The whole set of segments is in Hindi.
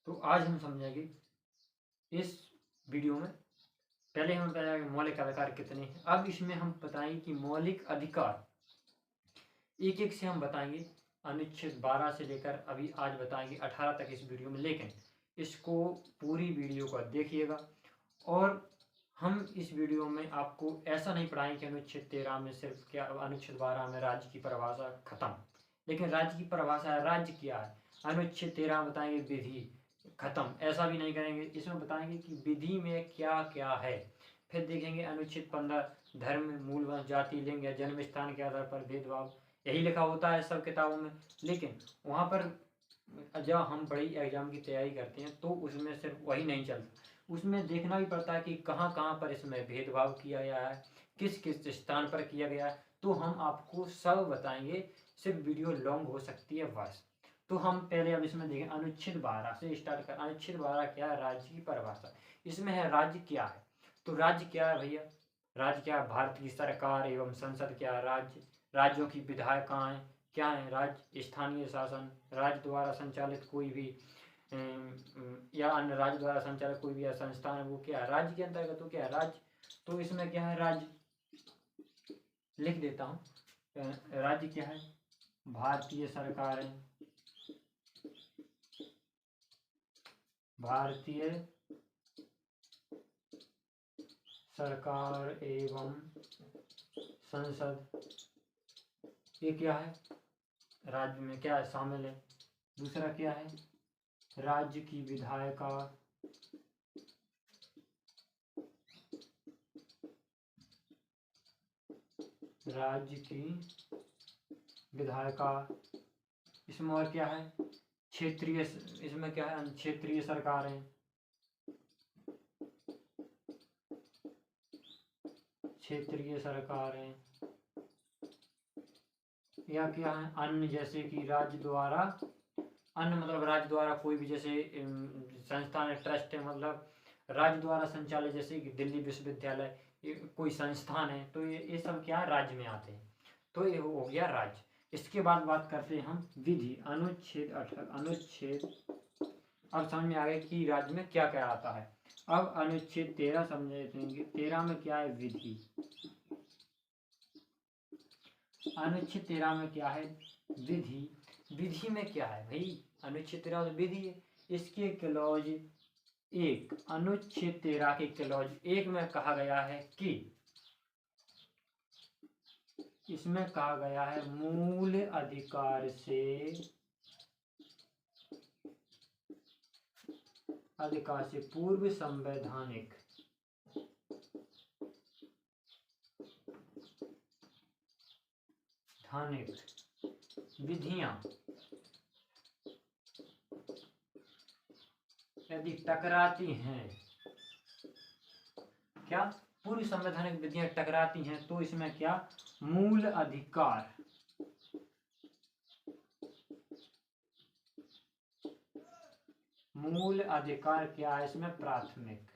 तो आज हम समझेंगे इस वीडियो में, पहले हम बताएंगे मौलिक अधिकार कितने हैं। अब इसमें हम बताएंगे कि मौलिक अधिकार एक एक से हम बताएंगे, अनुच्छेद 12 से लेकर अभी आज बताएंगे 18 तक इस वीडियो में। लेकिन इसको पूरी वीडियो को देखिएगा। और हम इस वीडियो में आपको ऐसा नहीं पढ़ाएंगे कि अनुच्छेद 13 में सिर्फ क्या, अनुच्छेद 12 में राज्य की परिभाषा खत्म। लेकिन राज्य की परिभाषा है, राज्य क्या है। अनुच्छेद 13 में बताएंगे विधि खत्म, ऐसा भी नहीं करेंगे। इसमें बताएंगे कि विधि में क्या क्या है। फिर देखेंगे अनुच्छेद 15 धर्म, मूल, जाति, लिंग या जन्म स्थान के आधार पर भेदभाव, यही लिखा होता है सब किताबों में। लेकिन वहाँ पर जब हम बड़ी एग्जाम की तैयारी करते हैं तो उसमें सिर्फ वही नहीं चलता, उसमें देखना भी पड़ता है कि कहाँ कहाँ पर इसमें भेदभाव किया गया है, किस किस स्थान पर किया गया है। तो हम आपको सब बताएंगे, सिर्फ वीडियो लॉन्ग हो सकती है बस। तो हम पहले अब इसमें देखें, अनुच्छेद 12 से स्टार्ट कर। अनुच्छेद 12 क्या है, राज्य की परिभाषा। इसमें है राज्य क्या है। तो राज्य क्या है भैया, राज्य क्या है, भारत की सरकार एवं संसद क्या है, राज्य, राज्यों की विधायिकाएं क्या है, राज्य स्थानीय शासन, राज्य द्वारा संचालित कोई भी या अन्य राज्य द्वारा संचालित कोई भी संस्थान है वो क्या है, राज्य के अंतर्गत तो क्या है, राज्य। तो इसमें क्या है, राज्य लिख देता हूँ। राज्य क्या है, भारतीय सरकार है, भारतीय सरकार एवं संसद, ये क्या है, राज्य में क्या है शामिल है। दूसरा क्या है, राज्य की विधायिका, राज्य की विधायिका। इसमें और क्या है, क्षेत्रीय, इसमें क्या है, क्षेत्रीय सरकारें, क्षेत्रीय सरकारें। या क्या है, अन्य, जैसे कि राज्य द्वारा, अन्य मतलब राज्य द्वारा कोई भी, जैसे संस्थान है, ट्रस्ट है, मतलब राज्य द्वारा संचालित, जैसे कि दिल्ली विश्वविद्यालय, कोई संस्थान है, तो ये सब क्या है, राज्य में आते हैं। तो ये हो गया राज्य। इसके बाद बात करते हैं हम विधि, अनुच्छेद 18। अनुच्छेद, अब समझ में आ गया कि राज्य में क्या क्या आता है। अब अनुच्छेद 13 समझेंगे। 13 में क्या है, विधि। अनुच्छेद 13 में क्या है, विधि। विधि में क्या है भाई, अनुच्छेद 13 में विधि है। इसके क्लॉज 1, अनुच्छेद 13 के क्लॉज 1 में कहा गया है कि, इसमें कहा गया है मूल अधिकार से, अधिकार से पूर्व संवैधानिक विधियां यदि टकराती हैं, क्या, पूर्व संवैधानिक विधियां टकराती हैं, तो इसमें क्या, मूल अधिकार, मूल अधिकार क्या है इसमें, प्राथमिक।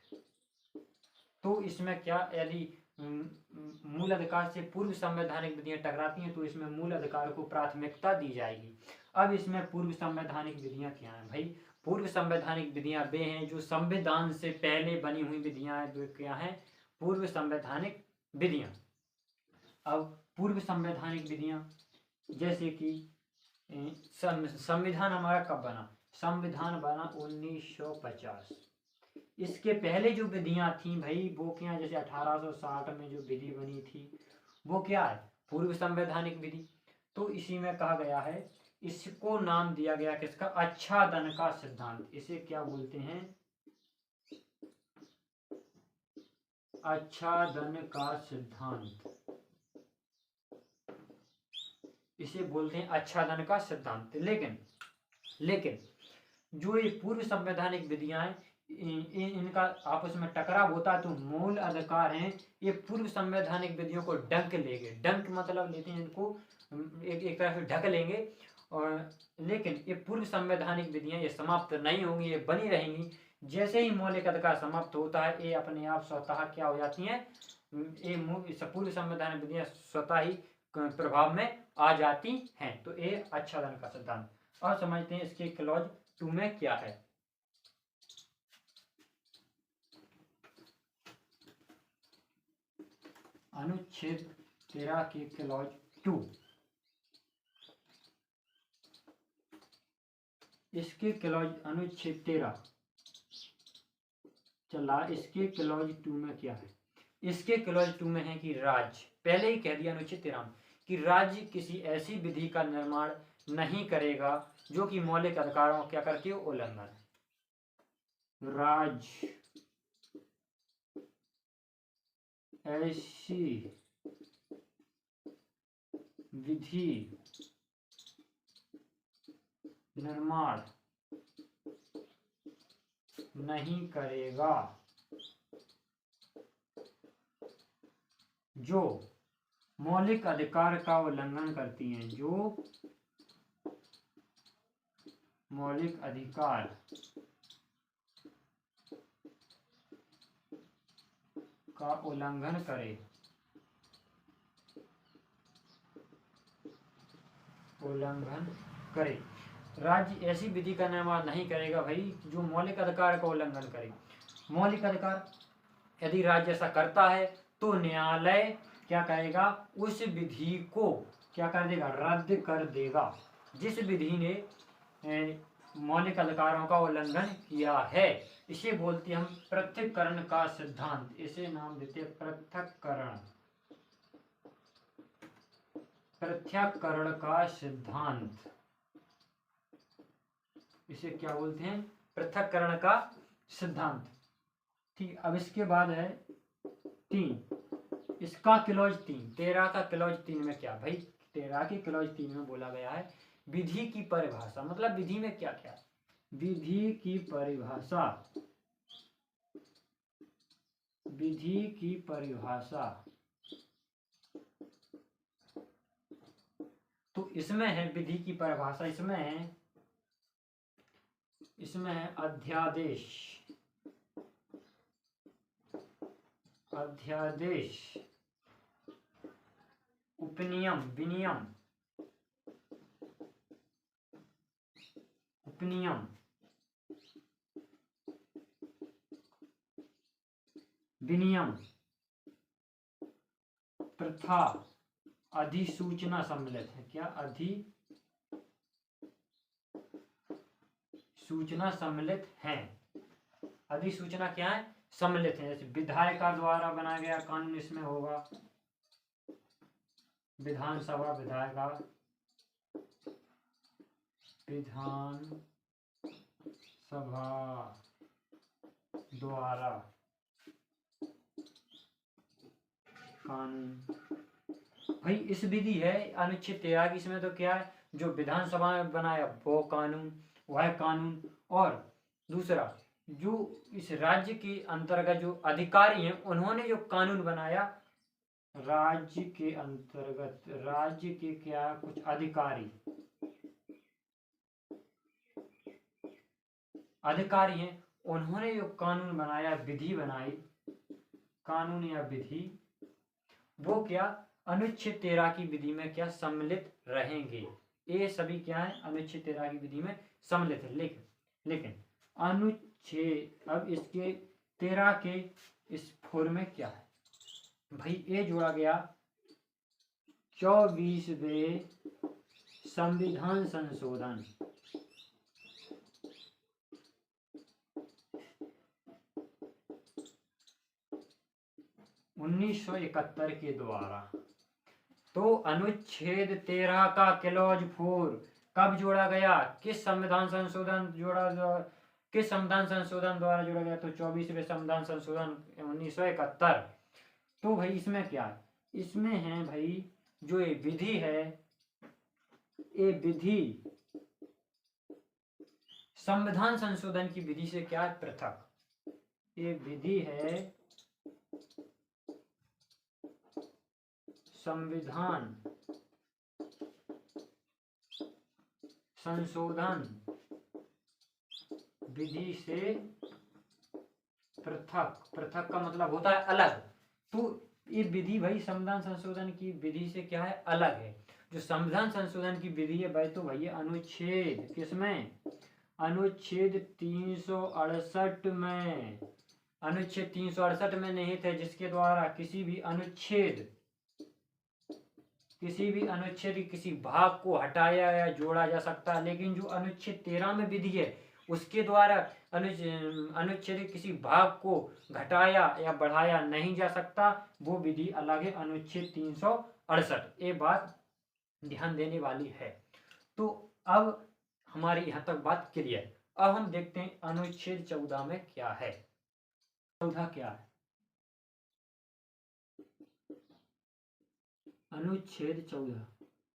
तो इसमें क्या, यदि मूल अधिकार से पूर्व संवैधानिक विधियां टकराती हैं तो इसमें मूल अधिकार को प्राथमिकता दी जाएगी। अब इसमें पूर्व संवैधानिक विधियां क्या हैं भाई, पूर्व संवैधानिक विधियां वे हैं जो संविधान से पहले बनी हुई विधियां हैं, जो क्या हैं, पूर्व संवैधानिक विधियां। अब पूर्व संवैधानिक विधियां, जैसे कि संविधान हमारा कब बना, संविधान बना 1950। इसके पहले जो विधियां थी भाई वो क्या, जैसे 1860 में जो विधि बनी थी वो क्या है, पूर्व संवैधानिक विधि। तो इसी में कहा गया है, इसको नाम दिया गया किसका, आच्छादन का सिद्धांत। इसे क्या बोलते हैं, आच्छादन का सिद्धांत, इसे बोलते हैं आच्छादन का सिद्धांत। लेकिन जो ये पूर्व संवैधानिक विधियां हैं, इनका आपस में टकराव होता है, तो मूल अधिकार हैं ये पूर्व संवैधानिक विधियों को डंक लेंगे। डंक मतलब लेते हैं इनको, एक तरह से ढक लेंगे। और लेकिन ये पूर्व संवैधानिक विधियां ये समाप्त नहीं होंगी, ये बनी रहेंगी। जैसे ही मौलिक अधिकार समाप्त होता है ये अपने आप स्वतः क्या हो जाती हैं, ये पूर्व संवैधानिक विधियां स्वतः ही प्रभाव में आ जाती हैं। तो ये आच्छादन का सिद्धांत। और समझते हैं इसके क्लॉज 2 में क्या है। अनुच्छेद 13 के क्लॉज 2, इसके क्लॉज अनुच्छेद 13 चला, इसके क्लॉज 2 में क्या है? इसके क्लॉज 2 में है कि राज्य, पहले ही कह दिया अनुच्छेद 13 में कि राज्य किसी ऐसी विधि का निर्माण नहीं करेगा जो कि मौलिक अधिकारों क्या करती है, उल्लंघन। राज्य ऐसी विधि निर्माण नहीं करेगा जो मौलिक अधिकार का उल्लंघन करती हैं, जो मौलिक अधिकार का उल्लंघन करे, राज्य ऐसी विधि का निर्माण नहीं करेगा भाई जो मौलिक अधिकार का उल्लंघन करे। मौलिक अधिकार यदि राज्य ऐसा करता है तो न्यायालय क्या करेगा, उस विधि को क्या कर देगा, रद्द कर देगा, जिस विधि ने मौलिक अधिकारों का उल्लंघन किया है। इसे बोलते हम पृथक्करण का सिद्धांत, इसे नाम देते हैं पृथक्करण का सिद्धांत। इसे क्या बोलते हैं, पृथक्करण का सिद्धांत। ठीक, अब इसके बाद है 3, इसका क्लॉज 3, 13 का क्लॉज 3 में क्या भाई, 13 के क्लॉज 3 में बोला गया है विधि की परिभाषा, मतलब विधि में क्या क्या, विधि की परिभाषा, विधि की परिभाषा। तो इसमें है विधि की परिभाषा, इसमें है अध्यादेश, उपनियम, विनियम, विनियम, प्रथा, अधिसूचना सम्मिलित है। क्या अधिसूचना सम्मिलित है? अधिसूचना क्या है, सम्मिलित है। जैसे विधायिका द्वारा बनाया गया कानून इसमें होगा, विधानसभा विधायिका, विधानसभा द्वारा कानून। भाई इस विधि है अनुच्छेद 13 की, इसमें तो क्या है, जो विधानसभा में बनाया वो कानून, वह कानून, और दूसरा जो इस राज्य के अंतर्गत जो अधिकारी हैं उन्होंने जो कानून बनाया, राज्य के अंतर्गत राज्य के क्या कुछ अधिकारी हैं, उन्होंने जो कानून बनाया, विधि बनाई, कानून या विधि, वो क्या अनुच्छेद 13 की विधि में क्या सम्मिलित रहेंगे। ये सभी क्या है, अनुच्छेद 13 की विधि में सम्मिलित है। लेकिन अनुच्छेद, अब इसके 13 के इस 4 में क्या है भाई, ये जोड़ा गया 24वें संविधान संशोधन, 1971 के द्वारा। तो अनुच्छेद 13 का क्लॉज 4 कब जोड़ा गया, किस संविधान संशोधन द्वारा जोड़ा गया, तो 24वें संविधान संशोधन 1971। तो भाई इसमें क्या है, इसमें है भाई जो ये विधि है, ये विधि संविधान संशोधन की विधि से क्या है, पृथक। ये विधि है संविधान संशोधन विधि से पृथक का मतलब होता है अलग। तो ये विधि भाई संविधान संशोधन की विधि से क्या है, अलग है। जो संविधान संशोधन की विधि है भाई, तो भैया अनुच्छेद किसमें, अनुच्छेद 368 में अनुच्छेद 368 में निहित है, जिसके द्वारा किसी भी अनुच्छेद के किसी भाग को हटाया या जोड़ा जा सकता है। लेकिन जो अनुच्छेद 13 में विधि है, उसके द्वारा अनुच्छेद के किसी भाग को घटाया या बढ़ाया नहीं जा सकता, वो विधि अलग है, अनुच्छेद 368। ये बात ध्यान देने वाली है। तो अब हमारी यहाँ तक बात क्लियर। अब हम देखते हैं अनुच्छेद 14 में क्या है। 14 क्या है? अनुच्छेद 14।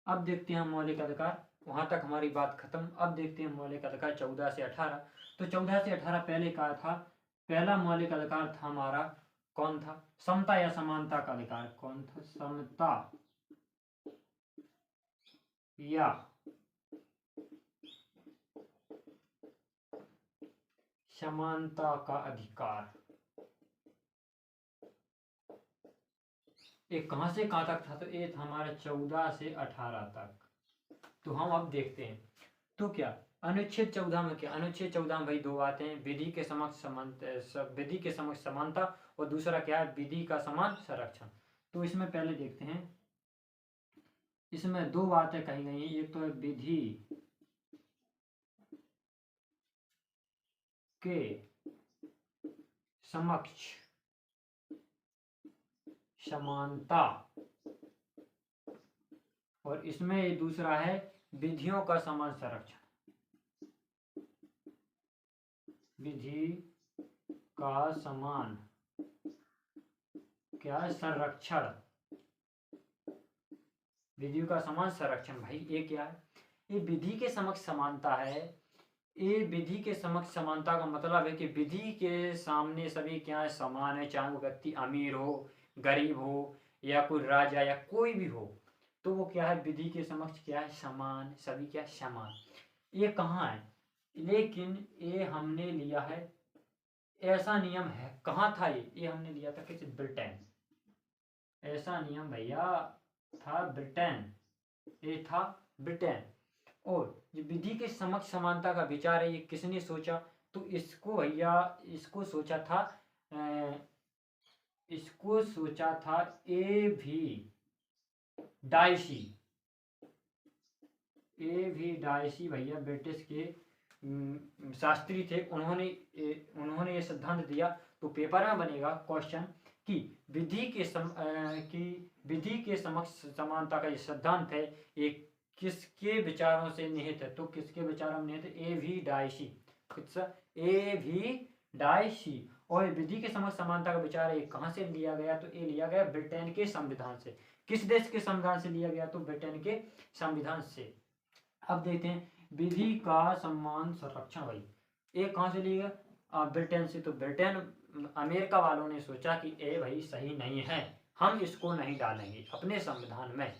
अब देखते हैं मौलिक अधिकार। वहां तक हमारी बात खत्म। अब देखते हैं मौलिक अधिकार 14 से 18। तो 14 से 18 पहले क्या था? पहला मौलिक अधिकार था हमारा, कौन था? समता या समानता का अधिकार। कौन था? समता या समानता का अधिकार। ये कहां से कहां तक था? तो ये था हमारा 14 से 18 तक। तो हम अब देखते हैं। तो क्या अनुच्छेद 14 में क्या? अनुच्छेद 14 में भाई दो बातें हैं, विधि के समक्ष समानता और दूसरा क्या है? विधि का समान संरक्षण। तो इसमें पहले देखते हैं, इसमें दो बातें कही गई हैं। एक तो है विधि के समक्ष समानता और इसमें दूसरा है विधियों का समान संरक्षण। विधि का समान क्या है? संरक्षण। विधि का समान संरक्षण। भाई ये क्या है? ये विधि के समक्ष समानता है। ये विधि के समक्ष समानता का मतलब है कि विधि के सामने सभी क्या है? समान है, चाहे वो व्यक्ति अमीर हो, गरीब हो, या कोई राजा या कोई भी हो, तो वो क्या है? विधि के समक्ष क्या है? समान। सभी क्या? समान। ये कहाँ है? लेकिन ये हमने लिया है, ऐसा नियम है। कहाँ था ये हमने लिया था किसी ब्रिटेन। ऐसा नियम भैया था ब्रिटेन। ये था ब्रिटेन। और ये विधि के समक्ष समानता का विचार है, ये किसने सोचा? तो इसको भैया इसको सोचा था ए वी डायसी भैया ब्रिटिश के शास्त्री थे। उन्होंने ये सिद्धांत दिया। तो पेपर में बनेगा क्वेश्चन कि विधि के समक्ष समानता का ये सिद्धांत है, ये किसके विचारों से निहित है? तो किसके विचारों में निहित है? A V Dicey. और विधि के समक्ष समानता का विचार है, कहाँ से लिया गया? तो ये लिया गया ब्रिटेन के संविधान से। किस देश के संविधान से लिया गया? तो ब्रिटेन के संविधान से। अब देखते हैं विधि का समान संरक्षण। भाई ये कहाँ से लिया गया? ब्रिटेन से। तो ब्रिटेन अमेरिका वालों ने सोचा कि ये भाई सही नहीं है, हम इसको नहीं डालेंगे अपने संविधान में।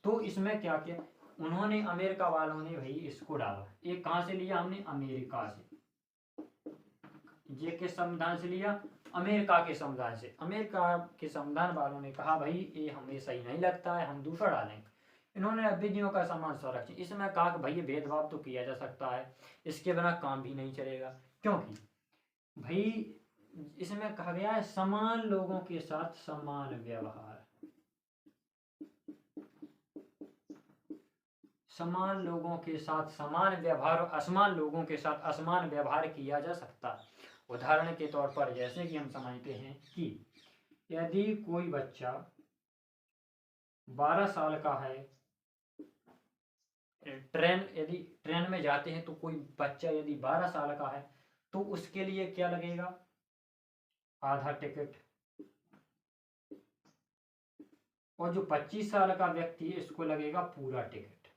तो इसमें क्या किया उन्होंने? अमेरिका वालों ने भाई इसको डाला। ये कहाँ से लिया हमने? अमेरिका से। ये किस संविधान से लिया? अमेरिका के संविधान से। अमेरिका के संविधान वालों ने कहा भाई ये हमें सही नहीं लगता है, हम दूसरा डालेंगे। इन्होंने विधियों का समान संरक्षण। इसमें कहा कि भाई भेदभाव तो किया जा सकता है, इसके बिना काम भी नहीं चलेगा। क्योंकि भाई इसमें कहा गया है समान लोगों के साथ समान व्यवहार। समान लोगों के साथ समान व्यवहार और असमान लोगों के साथ असमान व्यवहार किया जा सकता है। उदाहरण के तौर पर जैसे कि हम समझते हैं कि यदि कोई बच्चा 12 साल का है, यदि ट्रेन में जाते हैं तो कोई बच्चा यदि 12 साल का है तो उसके लिए क्या लगेगा? आधा टिकट। और जो 25 साल का व्यक्ति है इसको लगेगा पूरा टिकट।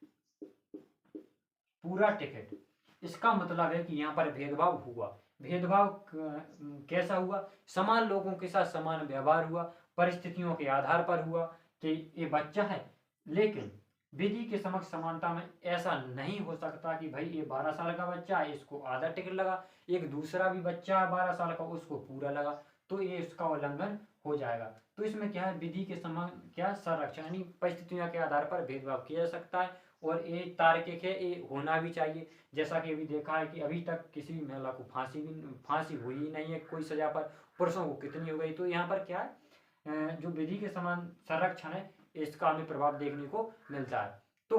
पूरा टिकट। इसका मतलब है कि यहाँ पर भेदभाव हुआ। भेदभाव कैसा हुआ? समान लोगों के साथ समान व्यवहार हुआ, परिस्थितियों के आधार पर हुआ कि ये बच्चा है। लेकिन विधि के समक्ष समानता में ऐसा नहीं हो सकता कि भाई ये 12 साल का बच्चा है, इसको आधा टिकट लगा, एक दूसरा भी बच्चा है 12 साल का, उसको पूरा लगा, तो ये इसका उल्लंघन हो जाएगा। तो इसमें क्या है? विधि के समान क्या संरक्षण, यानी परिस्थितियों के आधार पर भेदभाव किया जा सकता है। और ये तार्किक है, ये होना भी चाहिए। जैसा कि अभी देखा है कि अभी तक किसी महिला को फांसी हुई ही नहीं है कोई सजा पर, पुरुषों को कितनी हो गई। तो यहाँ पर क्या है, जो विधि के समान संरक्षण है इसका हमें प्रभाव देखने को मिलता है। तो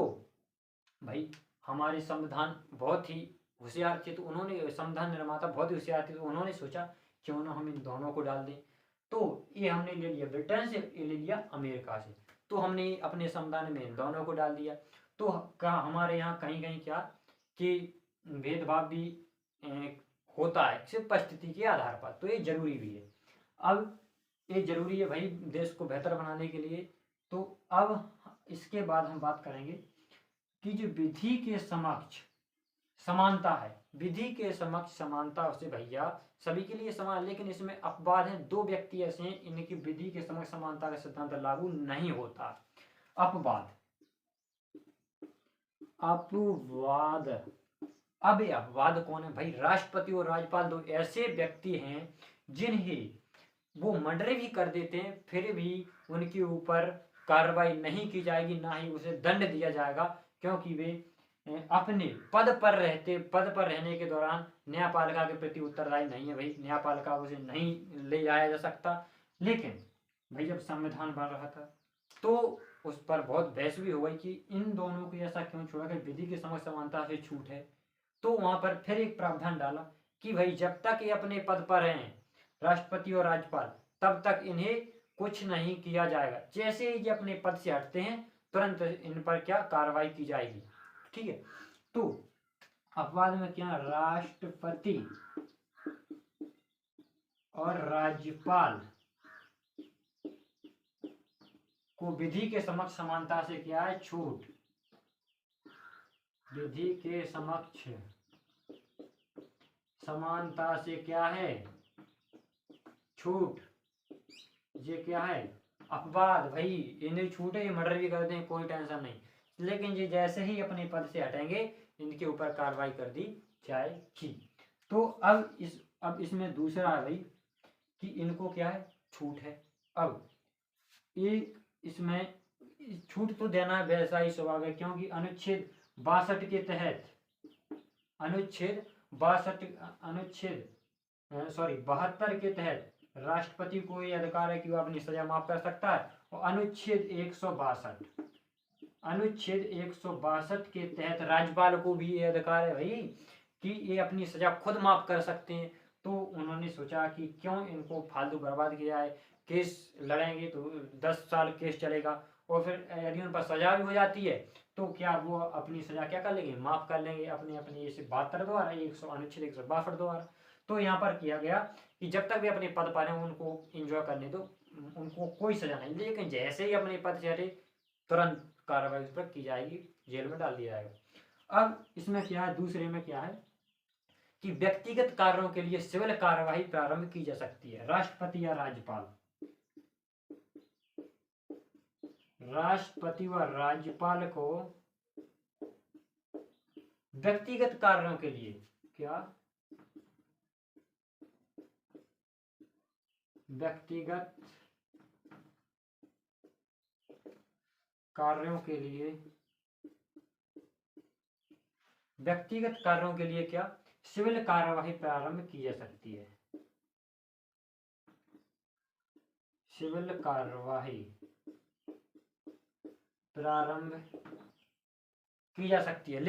भाई हमारे संविधान बहुत ही होशियार थे, तो उन्होंने संविधान निर्माता बहुत ही होशियार थे, तो उन्होंने सोचा क्यों ना हम इन दोनों को डाल दें। तो ये हमने ले लिया ब्रिटेन से, ये ले लिया अमेरिका से, तो हमने अपने संविधान में इन दोनों को डाल दिया। तो कहा हमारे यहाँ कहीं कहीं क्या कि भेदभाव भी होता है सिर्फ परिस्थिति के आधार पर, तो ये जरूरी भी है। अब ये जरूरी है भाई देश को बेहतर बनाने के लिए। तो अब इसके बाद हम बात करेंगे कि जो विधि के समक्ष समानता है, विधि के समक्ष समानता से भैया सभी के लिए समान, लेकिन इसमें अपवाद है। दो व्यक्ति ऐसे हैं इनकी विधि के समक्ष समानता का सिद्धांत लागू नहीं होता। अपवाद, अपवाद। अब ये अपवाद कौन है भाई? राष्ट्रपति और राज्यपाल दो ऐसे व्यक्ति हैं जिन्हें वो मर्डर भी कर देते हैं, फिर भी उनके ऊपर कार्रवाई नहीं की जाएगी, ना ही उसे दंड दिया जाएगा, क्योंकि वे अपने पद पर रहने के दौरान न्यायपालिका के प्रति उत्तरदायी नहीं है। भाई न्यायपालिका उसे नहीं ले जाया जा सकता। लेकिन भाई जब संविधान बन रहा था तो उस पर बहुत बहस भी हो गई कि इन दोनों को ऐसा क्यों छोड़ा कि विधि के समक्ष समानता से छूट है। तो वहां पर फिर एक प्रावधान डाला कि भाई जब तक ये अपने पद पर हैं राष्ट्रपति और राज्यपाल, तब तक इन्हें कुछ नहीं किया जाएगा। जैसे ही ये अपने पद से हटते हैं तुरंत इन पर क्या कार्रवाई की जाएगी। ठीक है। तो अपवाद में क्या, राष्ट्रपति और राज्यपाल को विधि के समक्ष समानता से क्या है, छूट। विधि के समक्ष समानता से क्या है, छूट। ये क्या है, अपवाद। भाई इन्हें छूट है, ये मर्डर भी कर दें कोई टेंशन नहीं, लेकिन ये जैसे ही अपने पद से हटेंगे इनके ऊपर कार्रवाई कर दी जाएगी। तो अब इसमें दूसरा है भाई कि इनको क्या है, छूट है। अब एक इसमें छूट तो देना वैसा ही स्वभाव है, क्योंकि अनुच्छेद 62 के तहत, अनुच्छेद 72 के तहत राष्ट्रपति को ये अधिकार है कि वो अपनी सजा माफ कर सकता है। और अनुच्छेद 162 के तहत राज्यपाल को भी ये अधिकार है भाई कि ये अपनी सजा खुद माफ कर सकते हैं। तो उन्होंने सोचा कि क्यों इनको फालतू बर्बाद किया है, केस लड़ेंगे तो 10 साल केस चलेगा, और फिर यदि उन पर सजा भी हो जाती है तो क्या वो अपनी सजा क्या कर लेंगे, माफ कर लेंगे अपने 72 द्वारा, अनुच्छेद 162 द्वारा। तो यहाँ पर किया गया कि जब तक वे अपने पद पर हैं उनको एंजॉय करने दो, उनको कोई सजा नहीं, लेकिन जैसे ही अपने पद से हटे तुरंत कार्रवाई उस पर की जाएगी, जेल में डाल दिया जाएगा। अब इसमें क्या है, दूसरे में क्या है कि व्यक्तिगत कार्यों के लिए सिविल कार्यवाही प्रारंभ की जा सकती है। राष्ट्रपति या राज्यपाल, राष्ट्रपति व राज्यपाल को व्यक्तिगत कार्यों के लिए क्या, व्यक्तिगत कार्यों के लिए, व्यक्तिगत कार्यों के लिए क्या, सिविल कार्यवाही प्रारंभ की जा सकती है। सिविल कार्यवाही प्रारंभ की जा सकती है,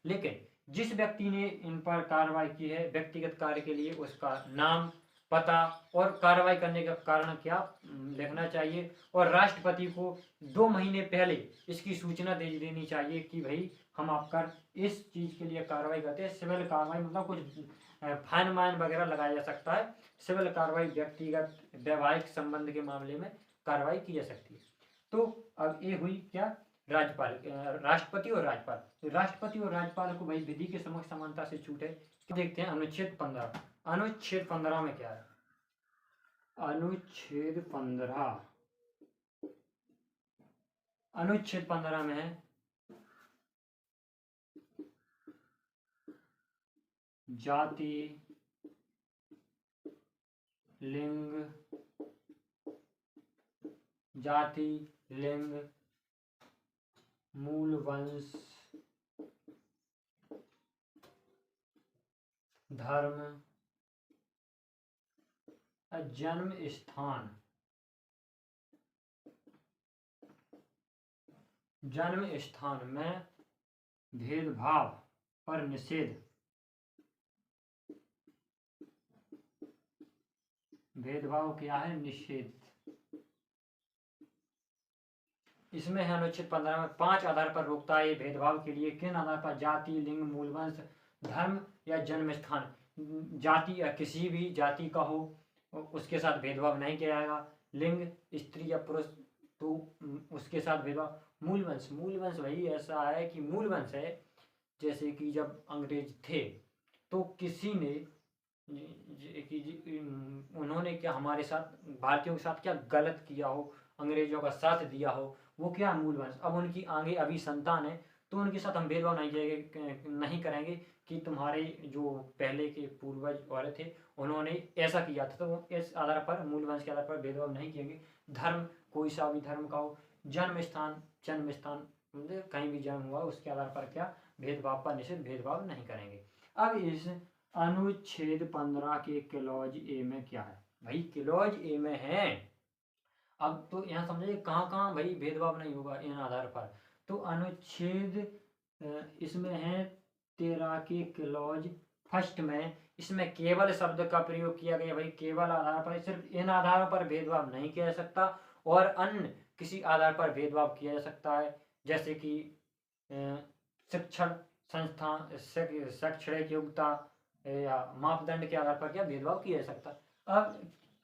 लेकिन जिस व्यक्ति ने इन पर कार्रवाई की है व्यक्तिगत कार्य के लिए, उसका नाम, पता और कार्रवाई करने का कारण क्या लिखना चाहिए, और राष्ट्रपति को 2 महीने पहले इसकी सूचना दे देनी चाहिए कि भाई हम आपका इस चीज के लिए कार्रवाई करते हैं। सिविल कार्रवाई मतलब कुछ फाइन वाइन वगैरह लगाया जा सकता है। सिविल कार्रवाई व्यक्तिगत वैवाहिक संबंध के मामले में कार्रवाई की जा सकती है। तो अब ये हुई क्या, राज्यपाल, राष्ट्रपति और राज्यपाल। तो राष्ट्रपति और राज्यपाल को भाई विधि के समक्ष समानता से छूट है। देखते हैं अनुच्छेद 15। अनुच्छेद 15 में क्या है, अनुच्छेद 15 में है जाति, लिंग, मूल वंश, धर्म, जन्म स्थान, जन्म स्थान में भेदभाव पर निषेध, भेदभाव क्या है, निषेध। इसमें है अनुच्छेद 15 में 5 आधार पर रोकता है ये भेदभाव के लिए। किन आधार पर? जाति, लिंग, मूलवंश, धर्म या जन्म स्थान। जाति या किसी भी जाति का हो उसके साथ भेदभाव नहीं किया जाएगा। लिंग स्त्री या पुरुष तो उसके साथ भेदभाव। मूलवंश, मूलवंश वही ऐसा है कि मूलवंश है जैसे कि जब अंग्रेज थे तो किसी ने उन्होंने क्या हमारे साथ भारतीयों के साथ क्या गलत किया हो, अंग्रेजों का साथ दिया हो, वो क्या मूलवंश। अब उनकी आगे अभी संतान है तो उनके साथ हम भेदभाव नहीं करेंगे कि तुम्हारे जो पहले के पूर्वज वाले थे उन्होंने ऐसा किया था, तो इस आधार पर मूलवंश के आधार पर भेदभाव नहीं किएंगे। धर्म, कोई सा भी धर्म का हो। जन्म स्थान, जन्म स्थान कहीं भी जन्म हुआ उसके आधार पर क्या भेदभाव पर निषेध, भेदभाव नहीं करेंगे। अब इस अनुच्छेद 15 के क्लॉज ए में क्या है भाई? क्लॉज ए में है, अब तो यहाँ समझिए कहाँ कहाँ भाई भेदभाव नहीं होगा इन आधार पर। तो अनुच्छेद इसमें है 13 के क्लॉज फर्स्ट में, इसमें केवल शब्द का प्रयोग किया गया भाई, केवल आधार पर, सिर्फ इन आधारों पर भेदभाव नहीं किया जा सकता और अन्य किसी आधार पर भेदभाव किया जा सकता है, जैसे कि शिक्षण संस्थान, शैक्षणिक योग्यता या मापदंड के आधार पर क्या भेदभाव किया जा सकता है।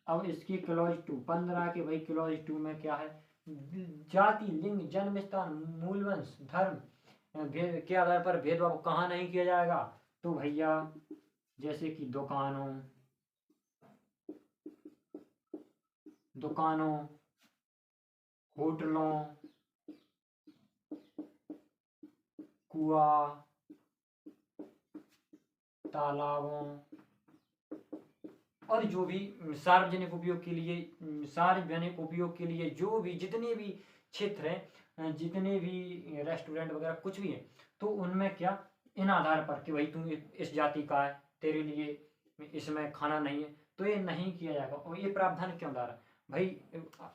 अब इसकी क्लॉज 2 15 के भाई क्लॉज 2 में क्या है? जाति, लिंग, जन्म स्थान, मूलवंश, धर्म के आधार पर भेदभाव कहाँ नहीं किया जाएगा? तो भैया जैसे कि दुकानों, होटलों, कुआ, तालाबों और जो भी सार्वजनिक उपयोग के लिए जो भी जितने भी क्षेत्र हैं, जितने भी रेस्टोरेंट वगैरह कुछ भी है, तो उनमें क्या इन आधार पर कि भाई तुम इस जाति का है, तेरे लिए इसमें खाना नहीं है, तो ये नहीं किया जाएगा। और ये प्रावधान क्यों डाला भाई?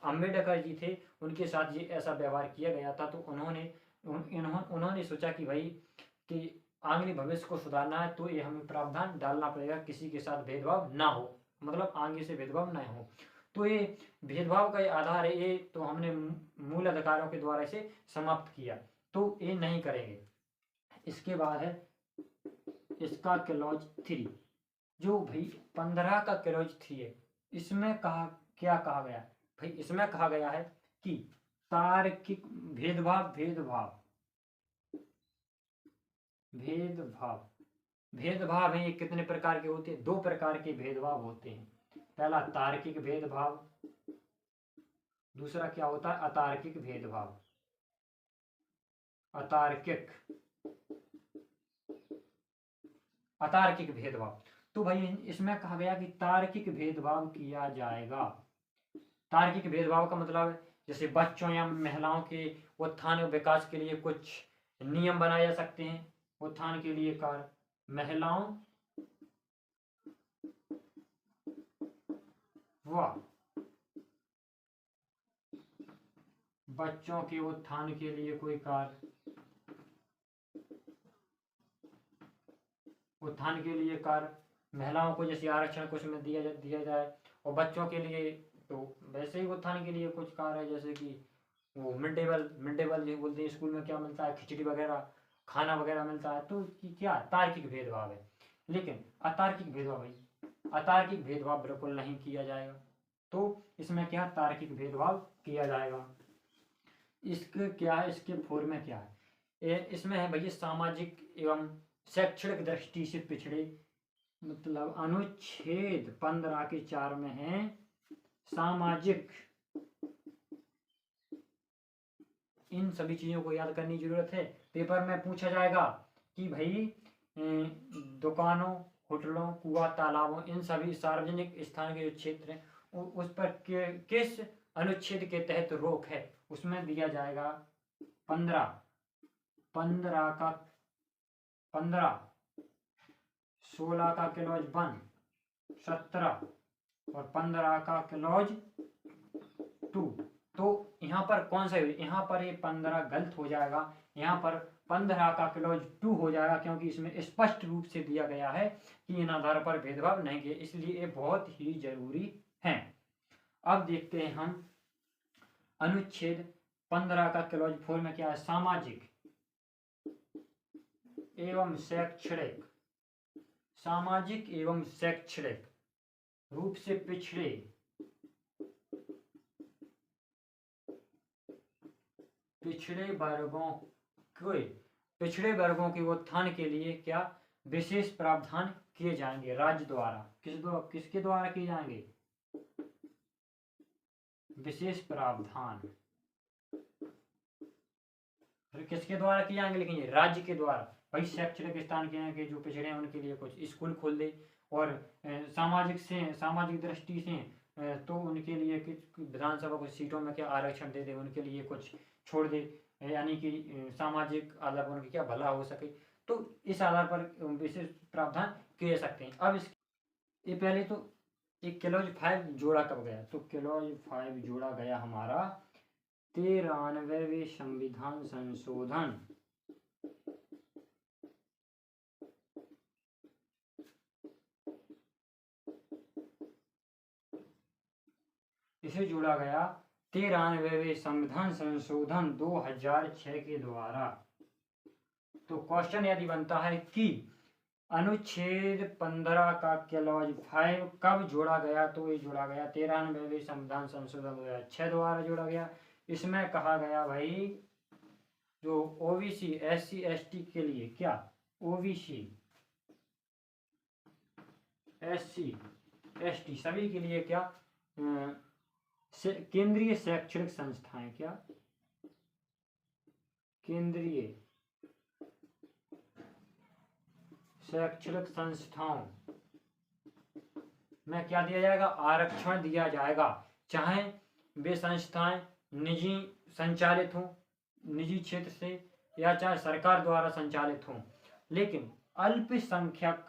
अम्बेडकर जी थे, उनके साथ ये ऐसा व्यवहार किया गया था, तो उन्होंने सोचा कि भाई कि आगे भविष्य को सुधारना है तो ये हमें प्रावधान डालना पड़ेगा, किसी के साथ भेदभाव ना हो, मतलब आगे से भेदभाव ना हो। तो ये भेदभाव का आधार है, ये तो हमने मूल अधिकारों के द्वारा इसे समाप्त किया, तो ये नहीं करेंगे। इसके बाद है इसका क्लॉज 3, जो भाई 15 का क्लॉज 3 है, इसमें क्या कहा गया भाई? इसमें कहा गया है कि तार्किक भेदभाव है, ये कितने प्रकार के होते हैं? 2 प्रकार के भेदभाव होते हैं। पहला तार्किक भेदभाव, दूसरा क्या होता है? अतार्किक भेदभाव। अतार्किक भेदभाव। तो भाई इसमें कहा गया कि तार्किक भेदभाव किया जाएगा। तार्किक भेदभाव का मतलब है जैसे बच्चों या महिलाओं के उत्थान और विकास के लिए कुछ नियम बनाए जा सकते हैं। उत्थान के लिए कार्य, महिलाओं व बच्चों के उत्थान के लिए कोई कार्य, उत्थान के लिए कार्य, महिलाओं को जैसे आरक्षण कुछ में दिया जाए, और बच्चों के लिए तो वैसे ही उत्थान के लिए कुछ कार्य है, जैसे कि वो मिड डे मील जो बोलते हैं, स्कूल में क्या मिलता है, खिचड़ी वगैरह, खाना वगैरह मिलता है, तो क्या तार्किक भेदभाव है। लेकिन अतार्किक भेदभाव भाई, अतार्किक भेदभाव बिल्कुल नहीं किया जाएगा, तो इसमें क्या तार्किक भेदभाव किया जाएगा। इसके क्या है, इसके फोर में क्या है? इसमें है भैया सामाजिक एवं शैक्षणिक दृष्टि से पिछड़े, मतलब अनुच्छेद 15 के 4 में है सामाजिक, इन सभी चीजों को याद करने की जरूरत है। पेपर में पूछा जाएगा कि भाई दुकानों, होटलों, कुआ, तालाबों, इन सभी सार्वजनिक स्थान के जो क्षेत्र हैं उस पर किस अनुच्छेद के तहत रोक है, उसमें दिया जाएगा 15 का 16 का क्लॉज 1, 17 और 15 का क्लॉज 2। तो यहाँ पर कौन सा, यहाँ पर ये 15 गलत हो जाएगा, यहाँ पर 15 का क्लॉज 2 हो जाएगा, क्योंकि इसमें स्पष्ट रूप से दिया गया है कि इन आधार पर भेदभाव नहीं किए, इसलिए ये बहुत ही जरूरी है। अब देखते हैं हम अनुच्छेद 15 का क्लॉज 4 में क्या है, सामाजिक एवं शैक्षणिक, सामाजिक एवं शैक्षणिक रूप से पिछड़े वर्गों के उत्थान के लिए क्या विशेष प्रावधान किए जाएंगे राज्य द्वारा। किसके द्वारा किए जाएंगे, विशेष प्रावधान किसके द्वारा किए जाएंगे, लेकिन ये राज्य के द्वारा। भाई शैक्षणिक स्थान के जो पिछड़े हैं उनके लिए कुछ स्कूल खोल दे, और सामाजिक दृष्टि से तो उनके लिए विधानसभा कुछ सीटों में क्या आरक्षण दे दे, उनके लिए कुछ छोड़ दे, यानी कि सामाजिक आधार पर उनकी क्या भला हो सके। तो इस आधार पर विशेष प्रावधान किए जा सकते हैं। अब ये पहले तो एक क्लॉज 5 जोड़ा कब गया, तो क्लॉज 5 जोड़ा गया हमारा 93वें संविधान संशोधन इसे जोड़ा गया 93वें संविधान संशोधन 2006 के द्वारा। तो क्वेश्चन यदि बनता है कि अनुच्छेद 15 का क्लॉज 5 कब जोड़ा गया, तो ये जोड़ा गया 93वें संविधान संशोधन 2006 द्वारा जोड़ा गया। इसमें कहा गया भाई जो ओबीसी SC ST के लिए क्या, ओबीसी SC ST सभी के लिए क्या केंद्रीय शैक्षणिक संस्थाएं, क्या केंद्रीय शैक्षणिक संस्थाओं में क्या दिया जाएगा, आरक्षण दिया जाएगा, चाहे वे संस्थाएं निजी संचालित हों, निजी क्षेत्र से, या चाहे सरकार द्वारा संचालित हों, लेकिन अल्पसंख्यक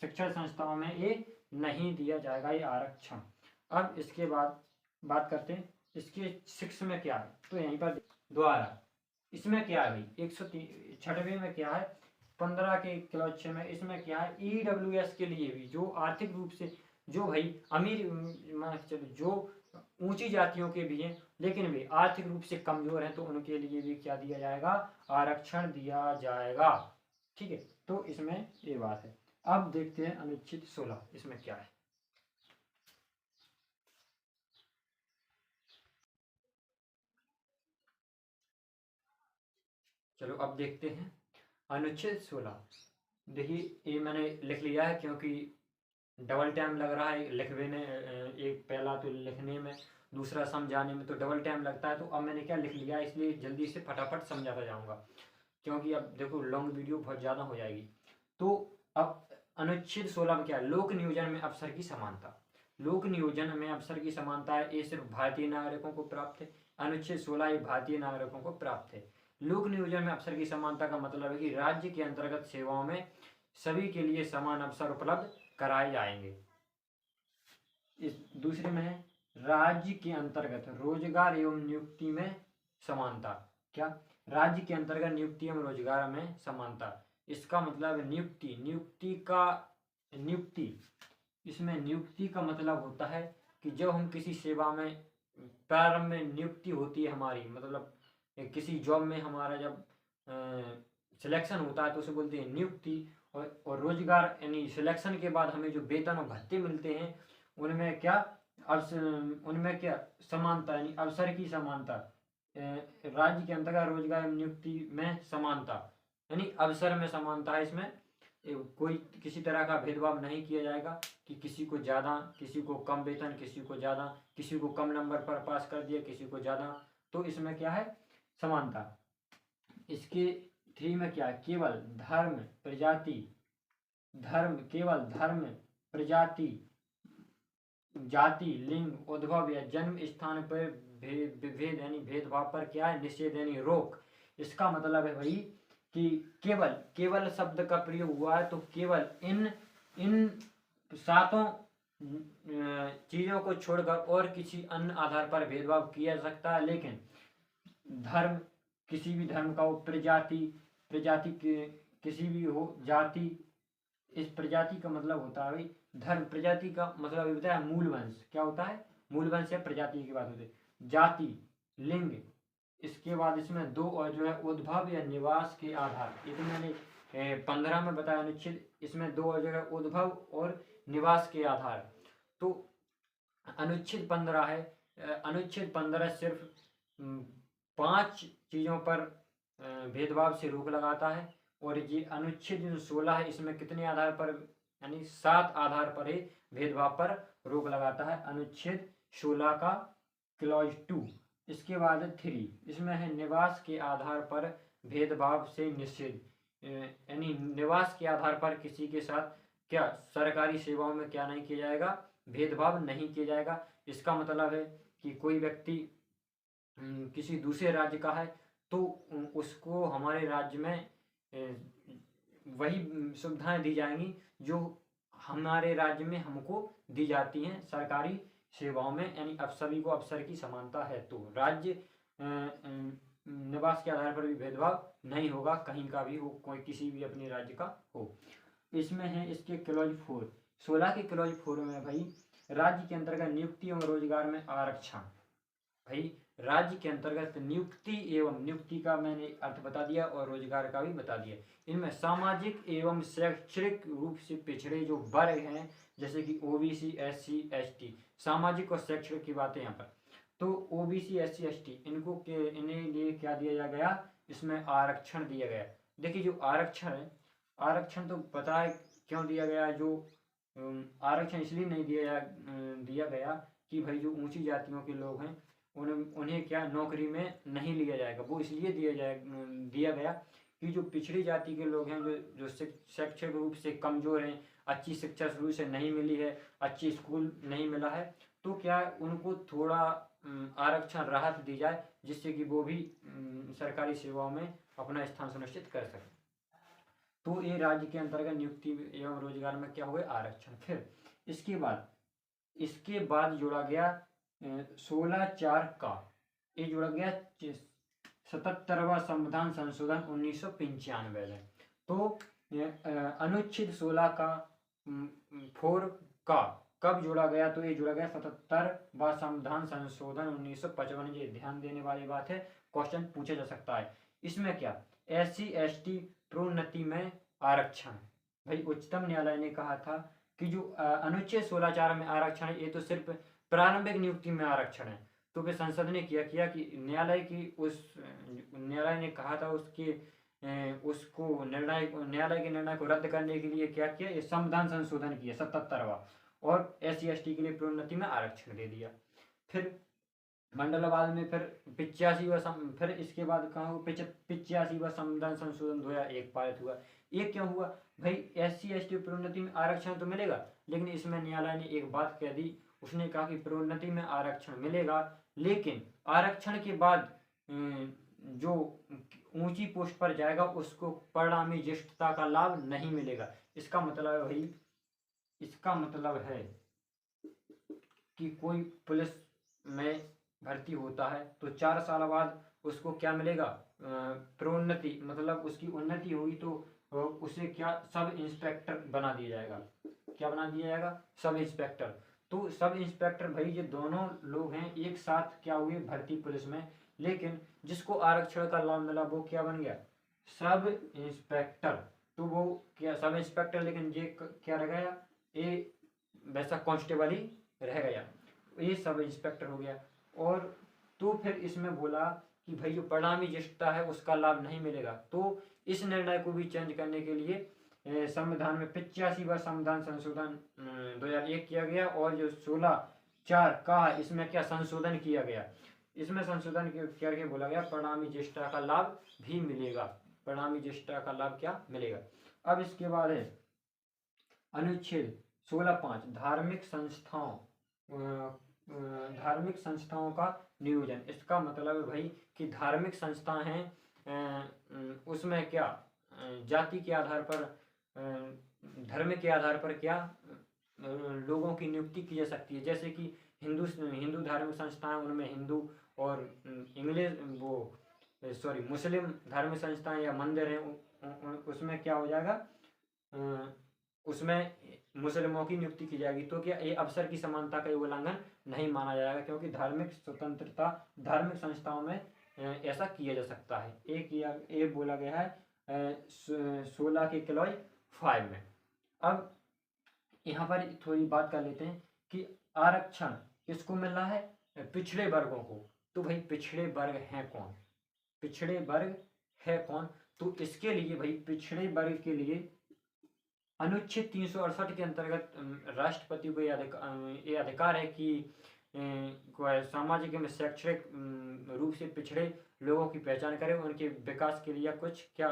शिक्षण संस्थाओं में ये नहीं दिया जाएगा ये आरक्षण। अब इसके बाद बात करते हैं इसके 6 में क्या है, तो यहीं पर द्वारा इसमें क्या है भाई 106वें में क्या है 15 के क्लॉज 6 में इसमें क्या है EWS के लिए भी, जो आर्थिक रूप से जो भाई अमीर मान के चलो जो ऊंची जातियों के भी हैं लेकिन वे आर्थिक रूप से कमजोर हैं, तो उनके लिए भी क्या दिया जाएगा, आरक्षण दिया जाएगा। ठीक है, तो इसमें ये बात है। अब देखते हैं अनुच्छेद 16 इसमें क्या है। चलो अब देखते हैं अनुच्छेद 16। देखिए ये मैंने लिख लिया है क्योंकि डबल टाइम लग रहा है लिखने में, एक पहला तो लिखने में दूसरा समझाने में तो डबल टाइम लगता है, तो अब मैंने क्या लिख लिया है इसलिए जल्दी से फटाफट समझाता जाऊंगा, क्योंकि अब देखो लॉन्ग वीडियो बहुत ज़्यादा हो जाएगी। तो अब अनुच्छेद 16 में क्या है, लोक नियोजन में अवसर की समानता। लोक नियोजन में अवसर की समानता है, ये सिर्फ भारतीय नागरिकों को प्राप्त है। अनुच्छेद 16 ये भारतीय नागरिकों को प्राप्त है। लोक नियोजन में अवसर की समानता का मतलब है कि राज्य के अंतर्गत सेवाओं में सभी के लिए समान अवसर उपलब्ध कराए जाएंगे। इस दूसरे में है राज्य के अंतर्गत रोजगार एवं नियुक्ति में समानता। क्या, राज्य के अंतर्गत नियुक्ति एवं रोजगार में समानता, इसका मतलब नियुक्ति इसमें नियुक्ति का मतलब होता है कि जब हम किसी सेवा में प्रारंभ में नियुक्ति होती है हमारी, मतलब किसी जॉब में हमारा जब सिलेक्शन होता है तो उसे बोलते हैं नियुक्ति। और रोजगार यानी सिलेक्शन के बाद हमें जो वेतन और भत्ते मिलते हैं उनमें क्या समानता यानी अवसर की समानता। राज्य के अंतर्गत रोजगार नियुक्ति में समानता यानी अवसर में समानता है। इसमें कोई किसी तरह का भेदभाव नहीं किया जाएगा कि किसी को ज़्यादा किसी को कम वेतन, किसी को ज़्यादा, किसी को कम नंबर पर पास कर दिया, किसी को ज़्यादा, तो इसमें क्या है समानता। इसके 3 में क्या है, केवल धर्म प्रजाति जाति लिंग उद्भव या जन्म स्थान पर विभेद यानी भेदभाव पर क्या है निषेध यानी रोक। इसका मतलब है भाई कि केवल शब्द का प्रयोग हुआ है तो केवल इन सातों चीज़ों को छोड़कर और किसी अन्य आधार पर भेदभाव किया जा सकता है, लेकिन धर्म, किसी भी धर्म का हो, प्रजाति, प्रजाति किसी भी हो, जाति, इस प्रजाति का मतलब होता है भाई धर्म, प्रजाति का मतलब होता है मूल वंश, क्या होता है, मूल वंश या प्रजाति की बात होती है, जाति, लिंग, इसके बाद इसमें दो और जो है उद्भव या निवास के आधार, ये तो मैंने 15 में बताया अनुच्छेद, इसमें दो और जो है उद्भव और निवास के आधार। तो अनुच्छेद 15 है, अनुच्छेद 15 सिर्फ 5 चीज़ों पर भेदभाव से रोक लगाता है, और ये अनुच्छेद 16 है, इसमें कितने आधार पर, यानी 7 आधार पर ही भेदभाव पर रोक लगाता है, अनुच्छेद 16 का क्लॉज 2। इसके बाद 3, इसमें है निवास के आधार पर भेदभाव से निषेध, यानी निवास के आधार पर किसी के साथ क्या सरकारी सेवाओं में क्या नहीं किया जाएगा, भेदभाव नहीं किया जाएगा। इसका मतलब है कि कोई व्यक्ति किसी दूसरे राज्य का है तो उसको हमारे राज्य में वही सुविधाएं दी जाएंगी जो हमारे राज्य में हमको दी जाती हैं सरकारी सेवाओं में, यानी अब सभी को अवसर की समानता है। तो राज्य निवास के आधार पर भी भेदभाव नहीं होगा, कहीं का भी हो, कोई किसी भी अपने राज्य का हो। इसमें है इसके क्लॉज 4, 16 के क्लॉज 4 में भाई राज्य के अंतर्गत नियुक्ति एवं रोजगार में आरक्षण, भाई राज्य के अंतर्गत नियुक्ति एवं, नियुक्ति का मैंने अर्थ बता दिया और रोजगार का भी बता दिया। इनमें सामाजिक एवं शैक्षणिक रूप से पिछड़े जो वर्ग हैं, जैसे कि ओबीसी, एससी, एसटी, सामाजिक और शैक्षणिक की बात है यहाँ पर। तो ओबीसी, एससी, एसटी इनको इन्हें लिए क्या दिया गया, इसमें आरक्षण दिया गया। देखिए जो आरक्षण है, आरक्षण तो पता है क्यों दिया गया, जो आरक्षण इसलिए नहीं दिया गया कि भाई जो ऊंची जातियों के लोग हैं उन्हें क्या नौकरी में नहीं लिया जाएगा, वो इसलिए दिया गया कि जो पिछड़ी जाति के लोग हैं, जो शैक्षिक रूप से कमज़ोर हैं, अच्छी शिक्षा शुरू से नहीं मिली है, अच्छी स्कूल नहीं मिला है, तो क्या उनको थोड़ा आरक्षण राहत दी जाए, जिससे कि वो भी सरकारी सेवाओं में अपना स्थान सुनिश्चित कर सकें। तो ये राज्य के अंतर्गत नियुक्ति एवं रोजगार में क्या हुए, आरक्षण। फिर इसके बाद जोड़ा गया 16(4) का, ये जोड़ा गया 77वां संविधान संशोधन 1995 में। तो अनुच्छेद 16 का 4 का कब जोड़ा गया, तो ये जोड़ा गया 77वां संविधान संशोधन 1955। ये ध्यान देने वाली बात है, क्वेश्चन पूछा जा सकता है। इसमें क्या, एससी एसटी प्रोन्नति में आरक्षण, भाई उच्चतम न्यायालय ने कहा था कि जो अनुच्छेद 16(4) में आरक्षण है, ये तो सिर्फ प्रारंभिक नियुक्ति में आरक्षण है। तो फिर संसद ने किया कि न्यायालय ने कहा था उसको न्यायालय के निर्णय को रद्द करने के लिए क्या किया, ये संविधान संशोधन किया 77वां, और एससी एसटी के लिए प्रोन्नति में आरक्षण दे दिया। फिर मंडलावाद में फिर 85वां, फिर इसके बाद कहाँ हुआ, 85वां संविधान संशोधन 2001 पारित हुआ। ये क्यों हुआ भाई, एससी एसटी प्रोन्नति में आरक्षण तो मिलेगा, लेकिन इसमें न्यायालय ने एक बात कह दी, उसने कहा कि प्रोन्नति में आरक्षण मिलेगा, लेकिन आरक्षण के बाद जो ऊंची पोस्ट पर जाएगा उसको परिणामी ज्येष्ठता का लाभ नहीं मिलेगा। इसका मतलब है कि कोई पुलिस में भर्ती होता है तो 4 साल बाद उसको क्या मिलेगा, प्रोन्नति, मतलब उसकी उन्नति होगी तो उसे क्या सब इंस्पेक्टर बना दिया जाएगा। क्या बना दिया जाएगा, सब इंस्पेक्टर। तो सब इंस्पेक्टर भाई ये दोनों लोग हैं एक साथ क्या हुए भर्ती पुलिस में, लेकिन जिसको आरक्षण का लाभ मिला वो क्या बन गया, सब इंस्पेक्टर। तो वो क्या सब इंस्पेक्टर, लेकिन ये क्या रह गया, ये वैसा कांस्टेबल ही रह गया, ये सब इंस्पेक्टर हो गया। और तो फिर इसमें बोला कि भाई जो परिणामी ज्येष्ठता है उसका लाभ नहीं मिलेगा। तो इस निर्णय को भी चेंज करने के लिए संविधान में 85वां संविधान संशोधन 2001 किया गया, और जो 16(4) का इसमें क्या संशोधन किया गया, इसमें संशोधन करके बोला गया परिणामी ज्येष्ठता का लाभ भी मिलेगा, परिणामी ज्येष्ठता का लाभ क्या मिलेगा। अब इसके बाद है अनुच्छेद 16(5) धार्मिक संस्थाओं का नियोजन। इसका मतलब है भाई कि धार्मिक संस्था हैं, उसमें क्या जाति के आधार पर, धर्म के आधार पर क्या लोगों की नियुक्ति की जा सकती है, जैसे कि हिंदू धार्मिक संस्थाएं, उनमें हिंदू और इंग्लिश मुस्लिम धार्मिक संस्थाएं या मंदिर हैं, उसमें क्या हो जाएगा, उसमें मुसलमानों की नियुक्ति की जाएगी। तो क्या ये अवसर की समानता का उल्लंघन नहीं माना जाएगा, क्योंकि धार्मिक स्वतंत्रता धार्मिक संस्थाओं में ऐसा किया जा सकता है। एक बोला गया है 16 के क्लॉज 5 में। अब यहाँ पर थोड़ी बात कर लेते हैं कि आरक्षण किसको मिल रहा है, पिछड़े वर्गों को। तो भाई पिछड़े वर्ग हैं कौन, पिछड़े वर्ग है कौन, तो इसके लिए भाई पिछड़े वर्ग के लिए अनुच्छेद 368 के अंतर्गत राष्ट्रपति को ये अधिकार है कि सामाजिक एवं शैक्षणिक रूप से पिछड़े लोगों की पहचान करे, उनके विकास के लिए कुछ क्या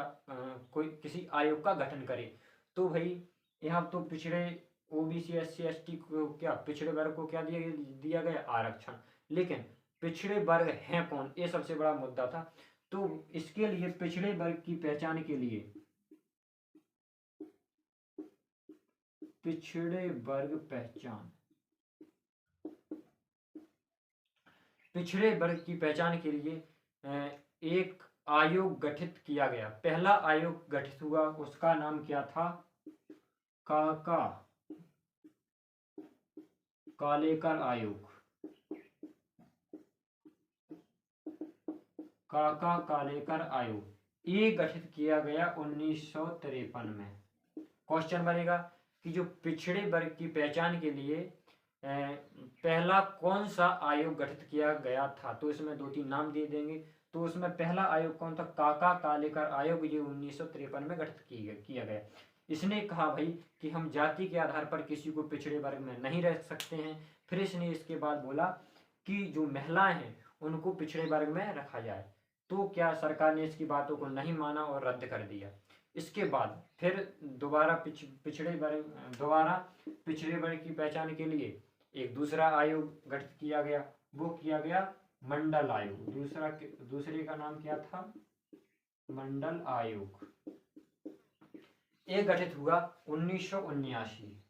कोई किसी आयोग का गठन करे। तो भाई यहाँ तो पिछड़े ओबीसी SC ST को क्या पिछड़े वर्ग को क्या दिया गया आरक्षण, लेकिन पिछड़े वर्ग हैं कौन, ये सबसे बड़ा मुद्दा था। तो इसके लिए पिछड़े वर्ग की पहचान के लिए पिछड़े वर्ग पहचान, पिछड़े वर्ग की पहचान के लिए एक आयोग गठित किया गया। पहला आयोग गठित हुआ, उसका नाम क्या था, काका कालेकर आयोग, काका कालेकर आयोग। ये गठित किया गया 1953 में। क्वेश्चन बनेगा कि जो पिछड़े वर्ग की पहचान के लिए पहला कौन सा आयोग गठित किया गया था, तो इसमें 2-3 नाम दे देंगे। तो उसमें पहला आयोग कौन था, काका कालेकर आयोग, ये 1953 में गठित किया गया। इसने कहा भाई कि हम जाति के आधार पर किसी को पिछड़े वर्ग में नहीं रख सकते हैं। फिर इसने इसके बाद बोला कि जो महिलाएं हैं उनको पिछड़े वर्ग में रखा जाए। तो क्या सरकार ने इसकी बातों को नहीं माना और रद्द कर दिया। इसके बाद फिर दोबारा पिछड़े वर्ग की पहचान के लिए एक दूसरा आयोग गठित किया गया, वो किया गया मंडल आयोग। दूसरे का नाम क्या था, मंडल आयोग। ये गठित हुआ 1979।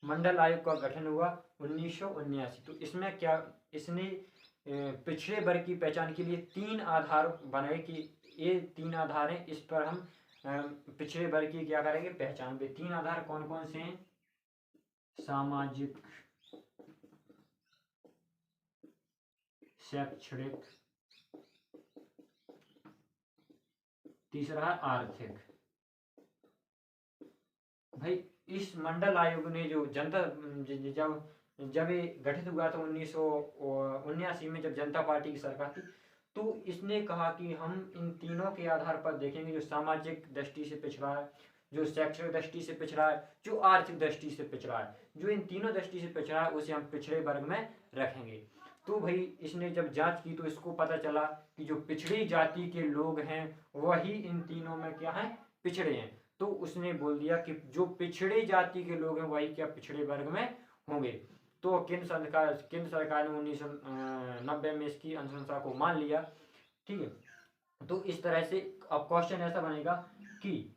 मंडल आयोग का गठन हुआ 1979। तो इसमें क्या, इसने पिछड़े वर्ग की पहचान के लिए 3 आधार बनाए कि ये 3 आधार हैं, इस पर हम पिछड़े वर्ग की क्या करेंगे, पहचान। 3 आधार कौन कौन से हैं, सामाजिक, शैक्षणिक, तीसरा है आर्थिक। भाई इस मंडल आयोग ने जो जनता जब ये गठित हुआ था 1979 में, जब जनता पार्टी की सरकार थी, तो इसने कहा कि हम इन तीनों के आधार पर देखेंगे, जो सामाजिक दृष्टि से पिछड़ा है, जो शैक्षणिक दृष्टि से पिछड़ा है, जो आर्थिक दृष्टि से पिछड़ा है, जो इन तीनों दृष्टि से पिछड़ा है उसे हम पिछड़े वर्ग में रखेंगे। तो भाई इसने जब जांच की तो इसको पता चला कि जो पिछड़ी जाति के लोग हैं वही इन तीनों में क्या है, पिछड़े हैं। तो उसने बोल दिया कि जो पिछड़े जाति के लोग हैं वही क्या पिछड़े वर्ग में होंगे। तो केंद्र सरकार ने 1990 में इसकी अनुशंसा को मान लिया। ठीक है, तो इस तरह से अब क्वेश्चन ऐसा बनेगा कि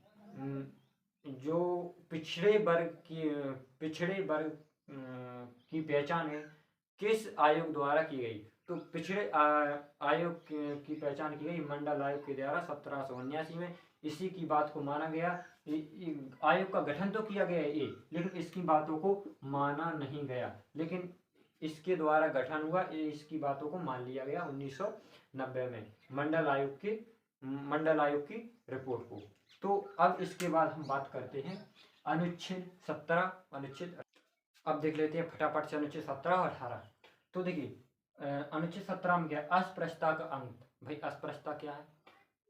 जो पिछड़े वर्ग की पहचान है किस आयोग द्वारा की गई, तो पिछड़े आयोग की पहचान की गई मंडल आयोग के द्वारा 1779 में। इसी की बात को माना गया। आयोग का गठन तो किया गया ये, लेकिन इसकी बातों को माना नहीं गया, लेकिन इसके द्वारा गठन हुआ, इसकी बातों को मान लिया गया 1990 में मंडल आयोग की रिपोर्ट को। तो अब इसके बाद हम बात करते हैं अनुच्छेद 17 अब देख लेते हैं फटाफट से अनुच्छेद 17 और 18। तो देखिए अनुच्छेद 17 में क्या, अस्पृश्यता का अंत। भाई अस्पृश्यता क्या है,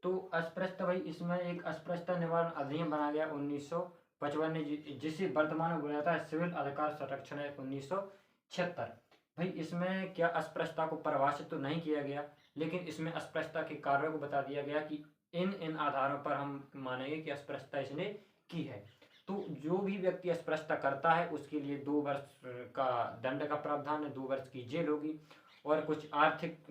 तो अस्पृश्यता भाई इसमें एक अस्पृश्यता निवारण अधिनियम बनाया गया 1955 में, जिसे वर्तमान में बोला जाता है सिविल अधिकार संरक्षण एक्ट 1976। भाई इसमें क्या अस्पृश्यता को परिभाषित तो नहीं किया गया, लेकिन इसमें अस्पृश्यता के कार्यों को बता दिया गया कि इन आधारों पर हम मानेंगे कि अस्पृश्यता इसने की है। तो जो भी व्यक्ति अस्पृश्यता करता है उसके लिए 2 वर्ष का दंड का प्रावधान है, 2 वर्ष की जेल होगी, और कुछ आर्थिक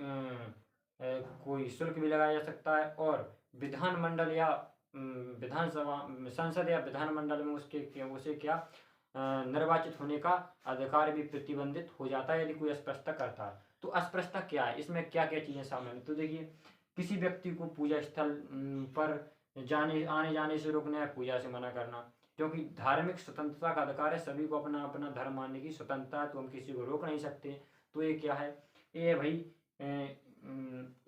कोई शुल्क भी लगाया जा सकता है, और विधानमंडल या विधानसभा संसद या विधानमंडल में उसे क्या निर्वाचित होने का अधिकार भी प्रतिबंधित हो जाता है यदि कोई अस्पृश्यता करता है। तो अस्पृश्यता क्या है, इसमें क्या क्या चीज़ें शामिल हैं? तो देखिए, किसी व्यक्ति को पूजा स्थल पर आने जाने से रोकना है, पूजा से मना करना, क्योंकि धार्मिक स्वतंत्रता का अधिकार है, सभी को अपना अपना धर्म मानने की स्वतंत्रता है, तो हम किसी को रोक नहीं सकते। तो ये क्या है, ये भाई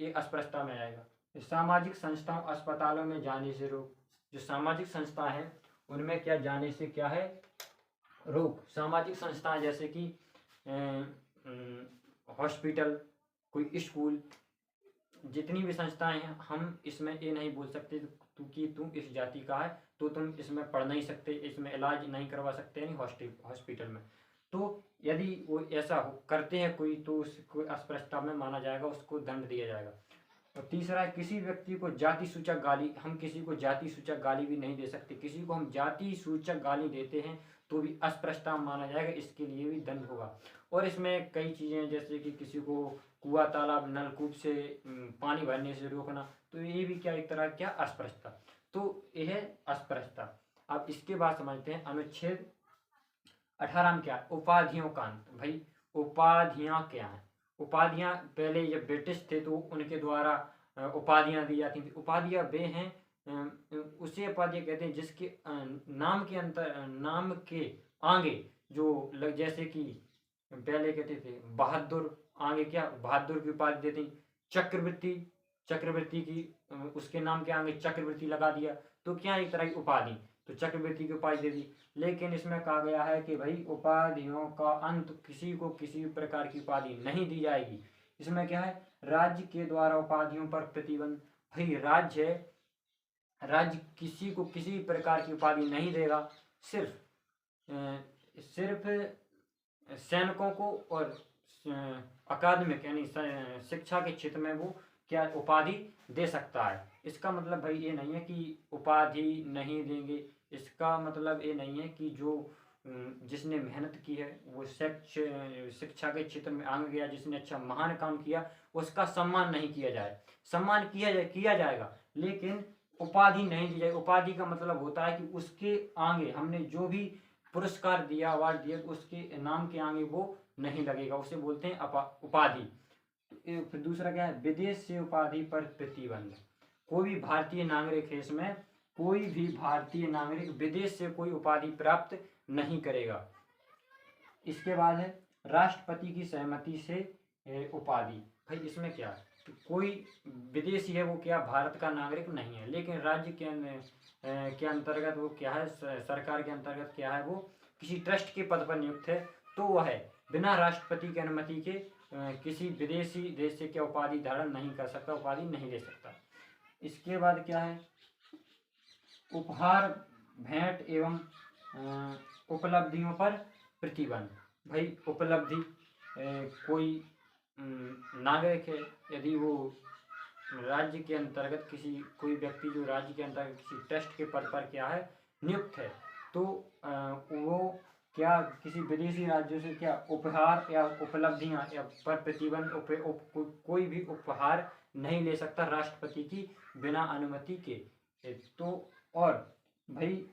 ये अस्पृश्यता में आएगा। सामाजिक संस्थाओं अस्पतालों में जाने से रोक, जो सामाजिक संस्था है उनमें क्या जाने से क्या है, रोक। सामाजिक संस्थाएं जैसे कि हॉस्पिटल, कोई स्कूल, जितनी भी संस्थाएं हैं, हम इसमें ये नहीं बोल सकते कि तुम इस जाति का है तो तुम इसमें पढ़ नहीं सकते, इसमें इलाज नहीं करवा सकते, यानी हॉस्पिटल में। तो यदि वो ऐसा करते हैं कोई, तो उसको अस्पृश्यता में माना जाएगा, उसको दंड दिया जाएगा। और तीसरा है, किसी व्यक्ति को जाति सूचक गाली, हम किसी को जाति सूचक गाली भी नहीं दे सकते। किसी को हम जाति सूचक गाली देते हैं तो भी अस्पृश्यता माना जाएगा, इसके लिए भी दंड होगा। और इसमें कई चीज़ें, जैसे कि किसी को कुआं, तालाब, नलकूप से पानी भरने से रोकना, तो ये भी क्या एक तरह क्या अस्पृश्यता। तो यह है अस्पृश्यता। अब इसके बाद समझते हैं अनुच्छेद 18 में क्या है, उपाधियों का अंत। भाई उपाधियाँ क्या हैं? उपाधियाँ पहले जब ब्रिटिश थे तो उनके द्वारा उपाधियाँ दी जाती थी। उपाधियाँ वे हैं, उसे उपाधियाँ कहते हैं जिसके नाम के आगे जो जैसे कि पहले कहते थे बहादुर, आगे क्या बहादुर की उपाधि देते। चक्रवर्ती की उसके नाम के आगे चक्रवर्ती लगा दिया, तो क्या एक तरह की उपाधि, तो चक्रवर्ती की उपाधि दे दी। लेकिन इसमें कहा गया है कि भाई उपाधियों का अंत, किसी को किसी प्रकार की उपाधि नहीं दी जाएगी। इसमें क्या है, राज्य के द्वारा उपाधियों पर प्रतिबंध। भाई राज्य किसी को किसी प्रकार की उपाधि नहीं देगा, सिर्फ सैनिकों को और अकादमिक यानी शिक्षा के क्षेत्र में वो क्या उपाधि दे सकता है। इसका मतलब भाई ये नहीं है कि उपाधि नहीं देंगे, इसका मतलब ये नहीं है कि जो जिसने मेहनत की है वो शिक्षा के क्षेत्र में आगे गया, जिसने अच्छा महान काम किया, उसका सम्मान नहीं किया जाए। सम्मान किया जाएगा, लेकिन उपाधि नहीं दी जाएगी। उपाधि का मतलब होता है कि उसके आगे हमने जो भी पुरस्कार दिया, अवार्ड दिया, तो उसके नाम के आगे वो नहीं लगेगा, उसे बोलते हैं उपाधि। फिर दूसरा क्या है, विदेश से उपाधि पर प्रतिबंध। कोई भी भारतीय नागरिक है, इसमें कोई भी भारतीय नागरिक विदेश से कोई उपाधि प्राप्त नहीं करेगा। इसके बाद है राष्ट्रपति की सहमति से उपाधि। भाई इसमें क्या है, कोई विदेशी है वो क्या भारत का नागरिक नहीं है, लेकिन राज्य के अंतर्गत वो क्या है, सरकार के अंतर्गत क्या है, वो किसी ट्रस्ट के पद पर नियुक्त है, तो वह है बिना राष्ट्रपति की अनुमति के किसी विदेशी देश से क्या उपाधि धारण नहीं कर सकता, उपाधि नहीं ले सकता। इसके बाद क्या है, उपहार, भेंट एवं उपलब्धियों पर प्रतिबंध। भाई उपलब्धि, कोई नागरिक है, यदि वो राज्य के अंतर्गत कोई व्यक्ति जो राज्य के अंतर्गत किसी ट्रस्ट के पद पर क्या है नियुक्त है, तो वो क्या किसी विदेशी राज्यों से क्या उपहार या उपलब्धियां या पर प्रतिबंध, कोई भी उपहार नहीं ले सकता राष्ट्रपति की बिना अनुमति के। तो और भाई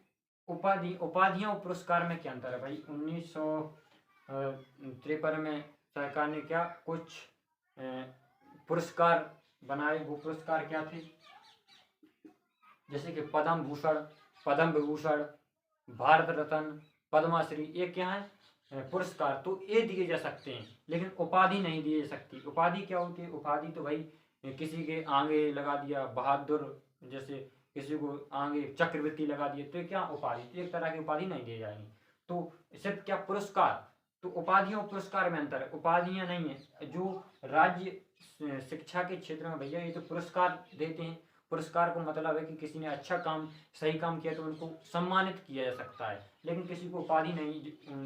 उपाधियां और पुरस्कार में क्या अंतर है? भाई 1953 में सरकार ने क्या कुछ पुरस्कार बनाए। वो पुरस्कार क्या थे, जैसे कि पद्म भूषण, पद्म विभूषण, भारत रत्न, पद्मश्री, ये क्या है पुरस्कार, तो ये दिए जा सकते हैं, लेकिन उपाधि नहीं दी जा सकती। उपाधि क्या होती है, उपाधि तो भाई किसी के आगे लगा दिया बहादुर, जैसे किसी को आगे चक्रवर्ती लगा दिए, तो क्या उपाधि, तो एक तरह की उपाधि नहीं दी जाएगी। तो सिर्फ क्या पुरस्कार, तो उपाधियों पुरस्कार में अंतर है, उपाधियां नहीं है। जो राज्य शिक्षा के क्षेत्र में भैया ये तो पुरस्कार देते हैं, पुरस्कार को मतलब है कि किसी ने अच्छा काम, सही काम किया तो उनको सम्मानित किया जा सकता है, लेकिन किसी को उपाधि नहीं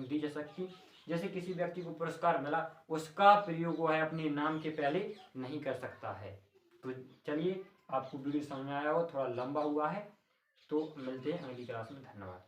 दी जा सकती। जैसे किसी व्यक्ति को पुरस्कार मिला, उसका प्रयोग वो है अपने नाम के पहले नहीं कर सकता है। तो चलिए, आपको वीडियो समझ में आया हो, थोड़ा लंबा हुआ है, तो मिलते हैं अगली क्लास में। धन्यवाद।